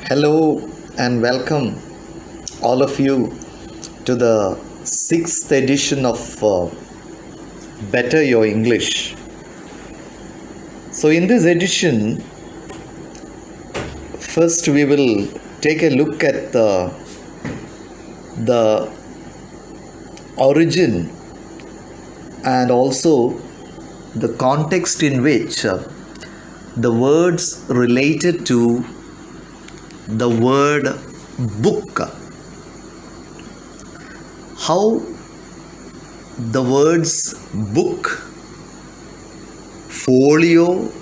Hello and welcome all of you to the sixth edition of Better Your English. So, in this edition, first we will take a look at the origin and also the context in which the words related to the word book, how the words book, folio,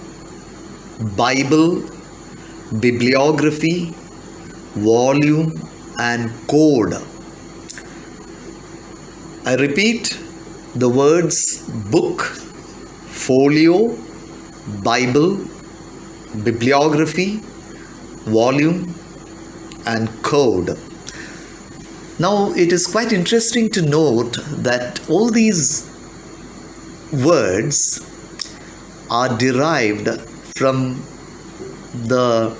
Bible, bibliography, volume and code. I repeat, the words book, folio, Bible, bibliography, volume and code. Now it is quite interesting to note that all these words are derived from the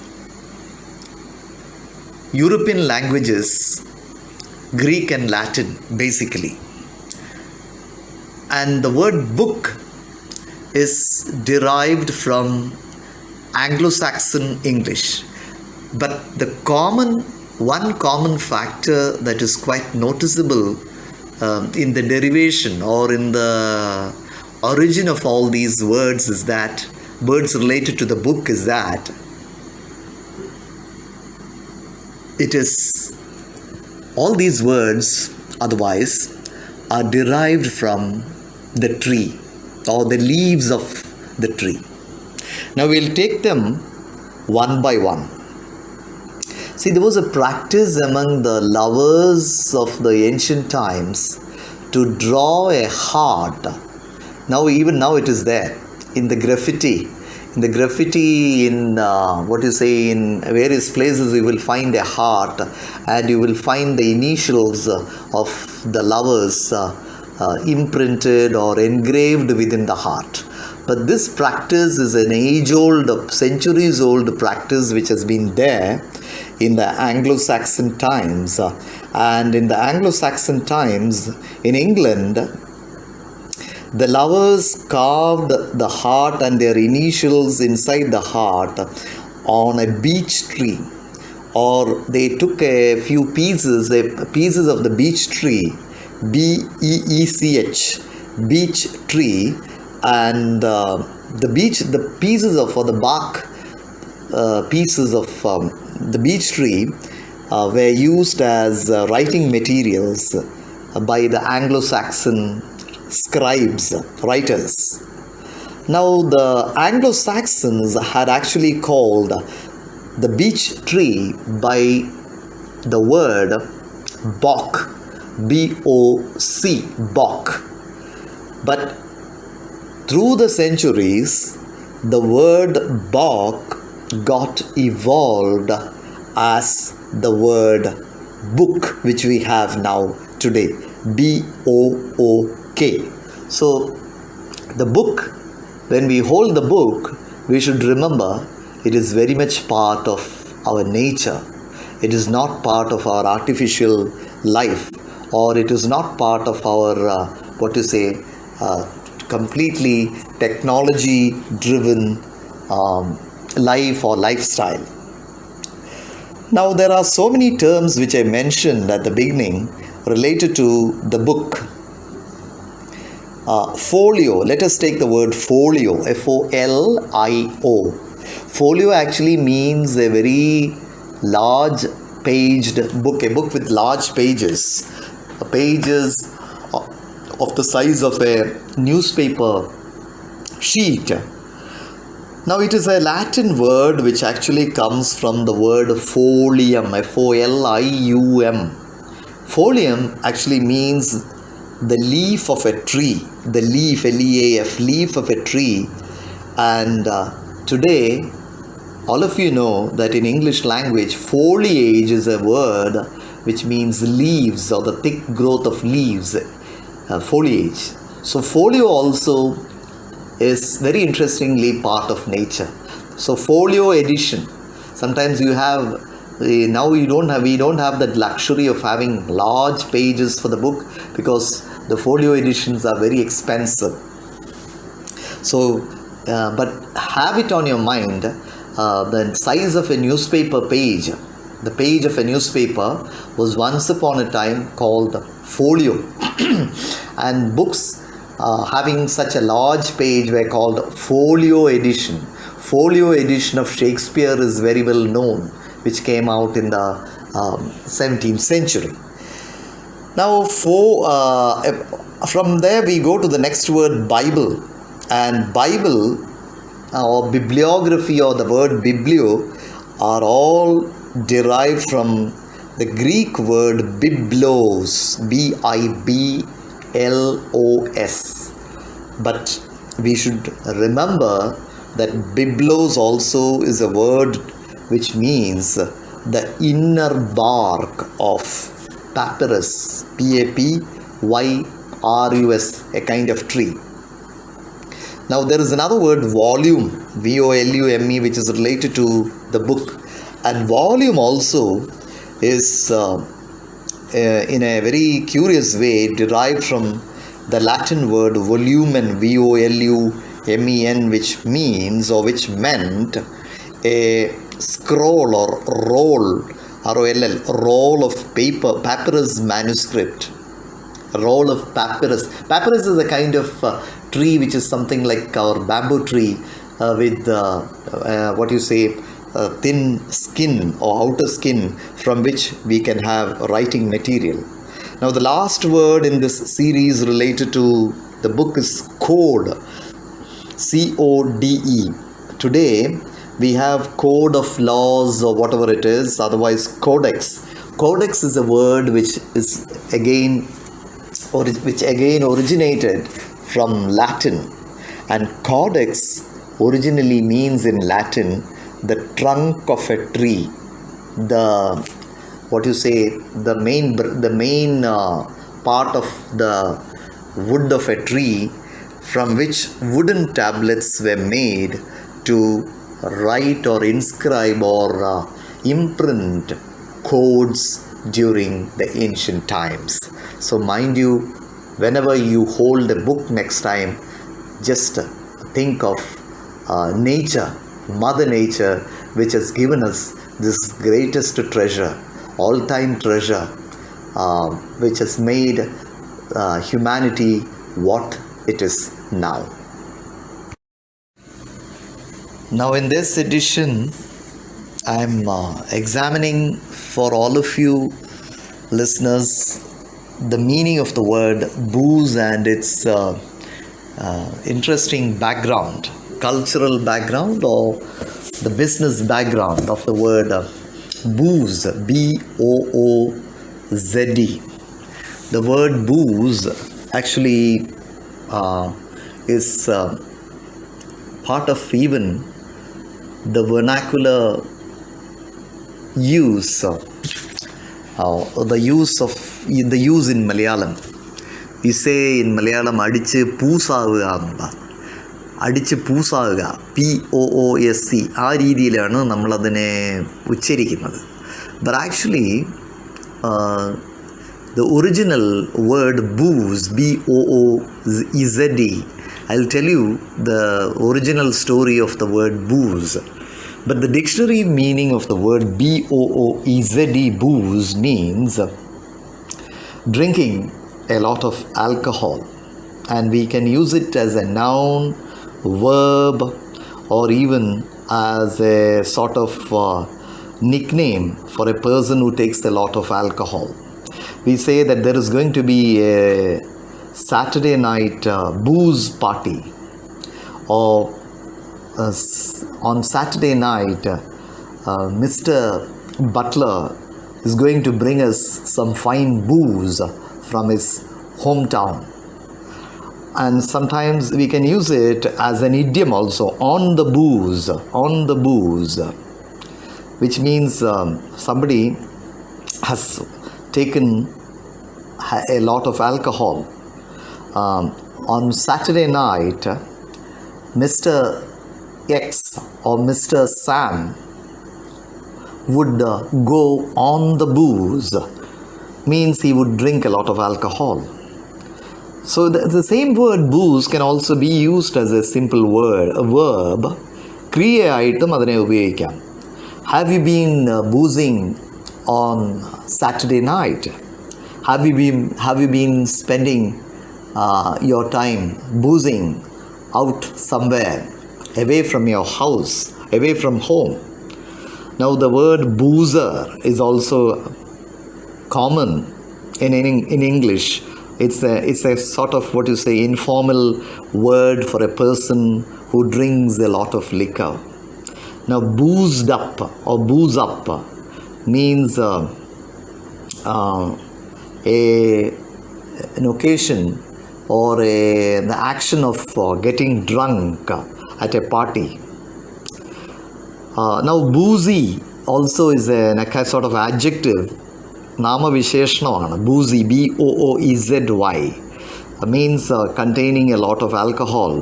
European languages, Greek and Latin basically. And the word book is derived from Anglo-Saxon English. But the one common factor that is quite noticeable in the derivation or in the origin of all these words is that words related to the book is that it is all these words otherwise are derived from the tree or the leaves of the tree. Now we'll take them one by one. See, there was a practice among the lovers of the ancient times to draw a heart. Even now it is there in the graffiti. In in various places you will find a heart and you will find the initials of the lovers imprinted or engraved within the heart. But this practice is an age-old, centuries-old practice which has been there in the Anglo-Saxon times. And in the Anglo-Saxon times, in England, the lovers carved the heart and their initials inside the heart on a beech tree. Or they took a few pieces of the beech tree, B-E-E-C-H, beech tree, and the pieces of or the bark pieces of the beech tree were used as writing materials by the Anglo-Saxon writers. Now the Anglo-Saxons had actually called the beech tree by the word bock, B-O-C, bock. But through the centuries, the word bock got evolved as the word book, which we have now today, B-O-O-K. So the book, when we hold the book, we should remember it is very much part of our nature. It is not part of our artificial life, or it is not part of our completely technology driven life or lifestyle. Now there are so many terms which I mentioned at the beginning related to the book. Folio, let us take the word folio, F-O-L-I-O. Folio actually means a very large paged book, a book with large pages, pages of the size of a newspaper sheet. Now it is a Latin word which actually comes from the word folium, F-O-L-I-U-M. Folium actually means the leaf of a tree, the leaf, L-E-A-F, leaf of a tree. And today, all of you know that in English language, foliage is a word which means leaves or the thick growth of leaves, foliage. So folio also is very interestingly part of nature. So folio edition. Sometimes you have Now we don't have that luxury of having large pages for the book, because the folio editions are very expensive. So, but have it on your mind, the size of a newspaper page. The page of a newspaper was once upon a time called folio, and books having such a large page were called folio edition. Folio edition of Shakespeare is very well known, which came out in the 17th century. Now, from there we go to the next word, Bible. And Bible or bibliography, or the word biblio, are all derived from the Greek word biblos, B-I-B-L-O-S. But we should remember that biblos also is a word which means the inner bark of papyrus, P-A-P-Y-R-U-S, a kind of tree. Now there is another word, volume, V-O-L-U-M-E, which is related to the book. And volume also is in a very curious way derived from the Latin word volumen, V-O-L-U-M-E-N, which means, or which meant, a scroll or roll, R-O-L-L, roll of paper, papyrus manuscript. A roll of papyrus. Papyrus is a kind of tree which is something like our bamboo tree with thin skin or outer skin from which we can have writing material. Now the last word in this series related to the book is code, C-O-D-E. Today we have code of laws or whatever it is, otherwise codex. Codex is a word which again originated from Latin, and codex originally means in Latin the trunk of a tree, the main part of the wood of a tree, from which wooden tablets were made to write or inscribe or imprint codes during the ancient times. So mind you, whenever you hold a book next time, just think of nature, Mother Nature, which has given us this greatest treasure, all-time treasure, which has made humanity what it is now. Now in this edition, I am examining for all of you listeners the meaning of the word booze and its interesting background, cultural background, or the business background of the word booze, B-O-O-Z-E. The word booze actually is part of even the vernacular use, the use in Malayalam. We say in Malayalam, അടിച്ച് പൂസാവുക എന്നുള്ള, അടിച്ച് പൂസാവുക, POOSC, ആ രീതിയിലാണ് നമ്മളതിനെ ഉച്ചരിക്കുന്നത്. But actually the original word booze, B-O-O-Z-E, I'll tell you the original story of the word booze. But the dictionary meaning of the word B-O-O-E-Z-E, booze, means drinking a lot of alcohol. And we can use it as a noun, verb, or even as a sort of nickname for a person who takes a lot of alcohol. We say that there is going to be a Saturday night booze party, or on Saturday night Mr. Butler is going to bring us some fine booze from his hometown. And sometimes we can use it as an idiom also, on the booze, which means somebody has taken a lot of alcohol. On Saturday night, Mr. X or Mr. Sam would go on the booze means he would drink a lot of alcohol. So the same word booze can also be used as a simple word, a verb. ക്രിയയായിട്ടും അതിനെ ഉപയോഗിക്കാം. Have you been boozing on Saturday night? Have you been spending your time boozing out somewhere, away from your house, away from home? Now the word boozer is also common in English. It's a sort of what you say informal word for a person who drinks a lot of liquor. Now boozed up or booze up means an occasion or the action of getting drunk at a party. Now boozy also is a sort of adjective. നാമവിശേഷണമാണ് boozy, BOOEZY, means containing a lot of alcohol.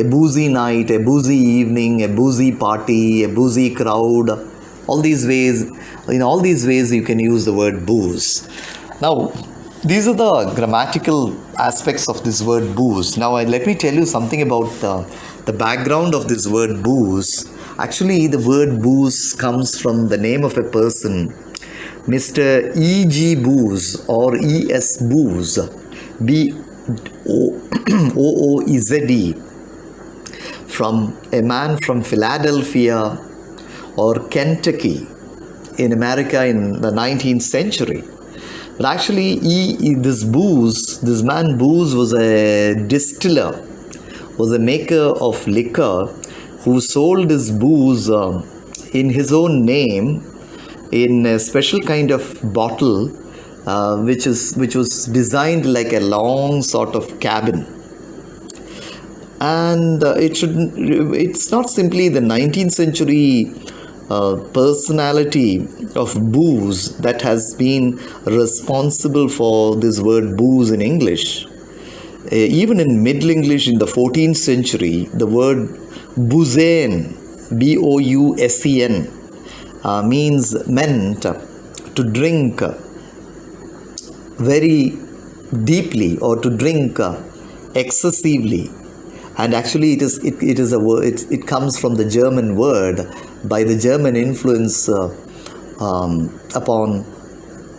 A boozy night, a boozy evening, a boozy party, a boozy crowd. All these ways, in all these ways you can use the word booze. Now these are the grammatical aspects of this word booze. Now let me tell you something about the background of this word booze. Actually the word booze comes from the name of a person, Mr. E.G. Booz or E.S. Booz, B-O-O-E-Z-E, from a man from Philadelphia or Kentucky in America in the 19th century. But actually this man Booz was a distiller, was a maker of liquor who sold his booze in his own name in a special kind of bottle which was designed like a long sort of cabin. And it's not simply the 19th century personality of booze that has been responsible for this word booze in English. Even in Middle English in the 14th century, the word bousen, B-O-U-S-E-N, meant to drink very deeply or to drink excessively. And actually it is a word, it comes from the German word by the German influence upon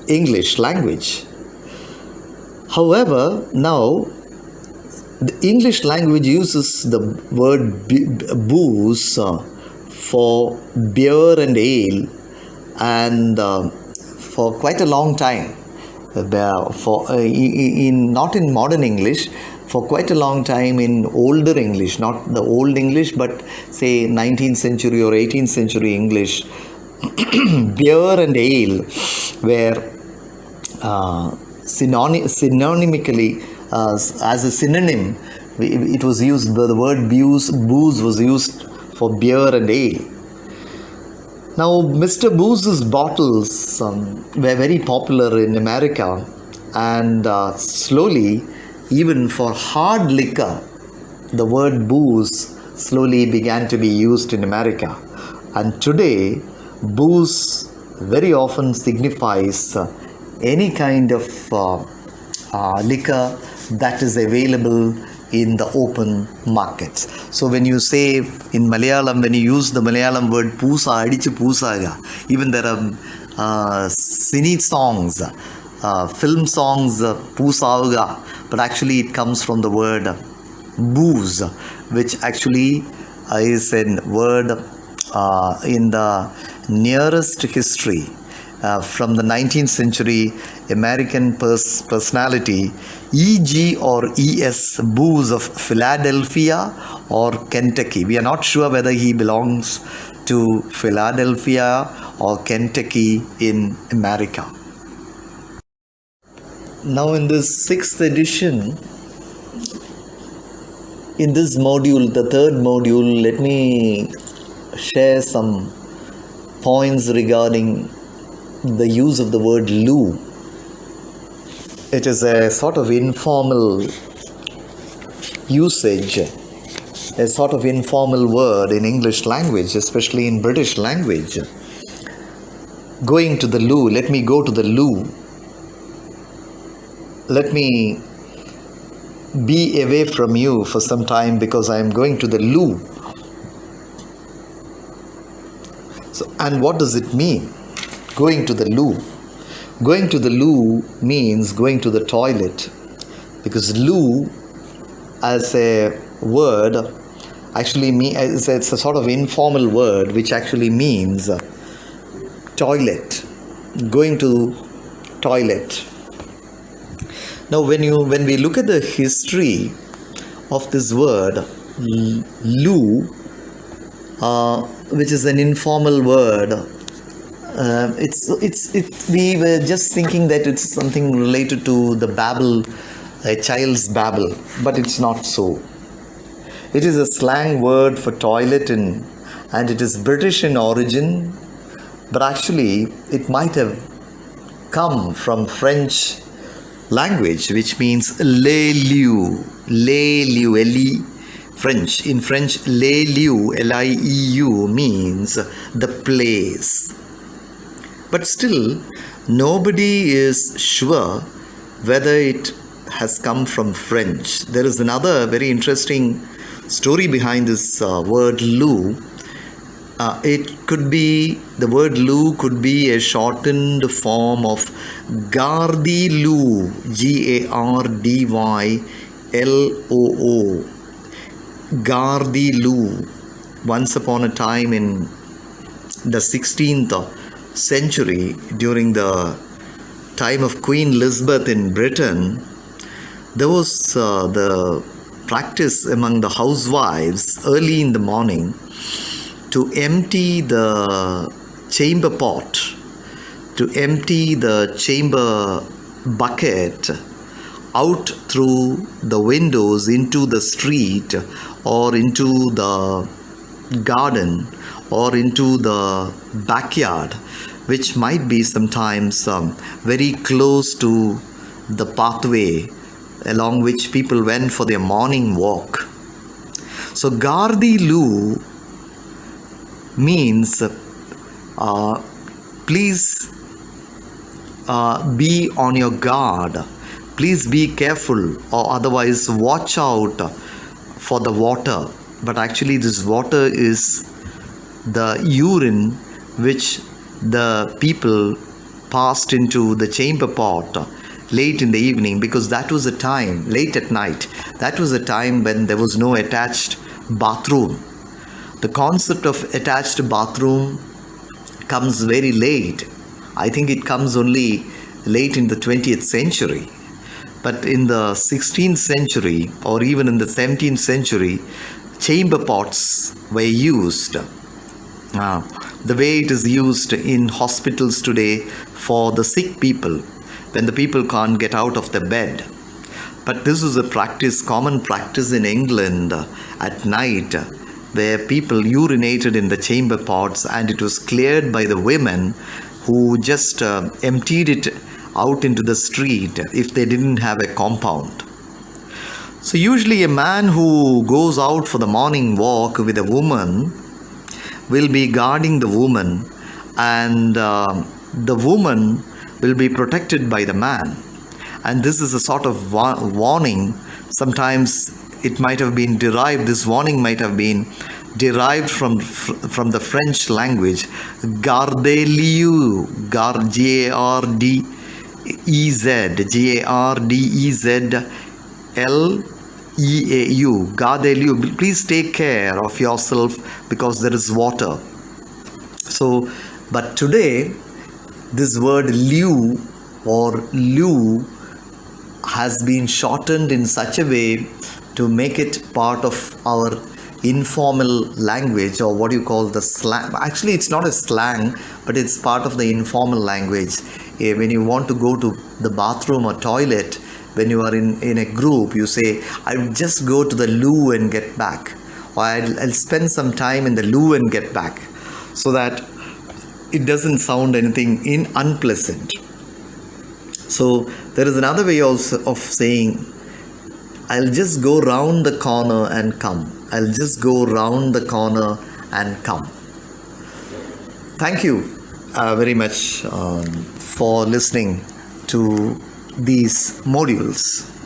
English language. However, now the English language uses the word booze for beer and ale, and for quite a long time, not in modern English, for quite a long time in older English, not the old English, but say 19th century or 18th century English, beer and ale were synonymically as a synonym. It was used, the word booze was used for beer and ale. Now Mr. Booz's bottles were very popular in America, and slowly, even for hard liquor, the word booze slowly began to be used in America. And today booze very often signifies any kind of liquor that is available in the open markets. So when you say in Malayalam, when you use the Malayalam word poosa, adichu poosaga, even there are cine songs, film songs, poosavuga, but actually it comes from the word booze, which actually is a word in the nearest history from the 19th century American personality E.G. or E.S. Booz of Philadelphia or Kentucky. We are not sure whether he belongs to Philadelphia or Kentucky in America. Now in this 6th edition, in this module, the 3rd module, let me share some points regarding the use of the word loo. It is a sort of informal usage, a sort of informal word in English language, especially in British language. Going to the loo. Let me go to the loo. Let me be away from you for some time because I am going to the loo. So, and what does it mean? Going to the loo. Going to the loo means going to the toilet, because loo as a word actually it's a sort of informal word which actually means toilet, going to toilet. Now when we look at the history of this word loo, which is an informal word, we were just thinking that it's something related to the babble, a child's babble, but it's not so. It is a slang word for toilet and it is British in origin, but actually it might have come from French language, which means les lieux, L-E, French. In French, les lieux, L-I-E-U, means the place. But still, nobody is sure whether it has come from French. There is another very interesting story behind this word loo. The word loo could be a shortened form of gardy loo, Gardyloo, gardy loo. Once upon a time in the 16th century, during the time of Queen Elizabeth in Britain, there was the practice among the housewives early in the morning to empty the chamber pot, to empty the chamber bucket out through the windows into the street or into the garden or into the backyard, which might be sometimes very close to the pathway along which people went for their morning walk. So gardi loo means please be on your guard, please be careful, or otherwise watch out for the water. But actually this water is the urine which the people passed into the chamber pot late in the evening, because that was a time, late at night, that was a time when there was no attached bathroom. The concept of attached bathroom comes very late. I think it comes only late in the 20th century. But in the 16th century or even in the 17th century, chamber pots were used. The way it is used in hospitals today for the sick people, when the people can't get out of the bed. But this was a practice, common practice in England at night, where people urinated in the chamber pots, and it was cleared by the women who just emptied it out into the street if they didn't have a compound. So usually a man who goes out for the morning walk with a woman will be guarding the woman, and the woman will be protected by the man. And this is a sort of warning. Sometimes it might have been derived, this warning might have been derived from the French language, Gardelieu, Gardez, Gardezleau, Gardelieu. Please take care of yourself because there is water. So, but today, this word lieu or loo has been shortened in such a way to make it part of our informal language, or what you call the slang. Actually, it's not a slang, but it's part of the informal language. When you want to go to the bathroom or toilet, when you are in a group, you say, I'll just go to the loo and get back, or I'll spend some time in the loo and get back, so that it doesn't sound anything unpleasant. So there is another way also of saying, I'll just go round the corner and come. I'll just go round the corner and come. Thank you. very much for listening to these modules.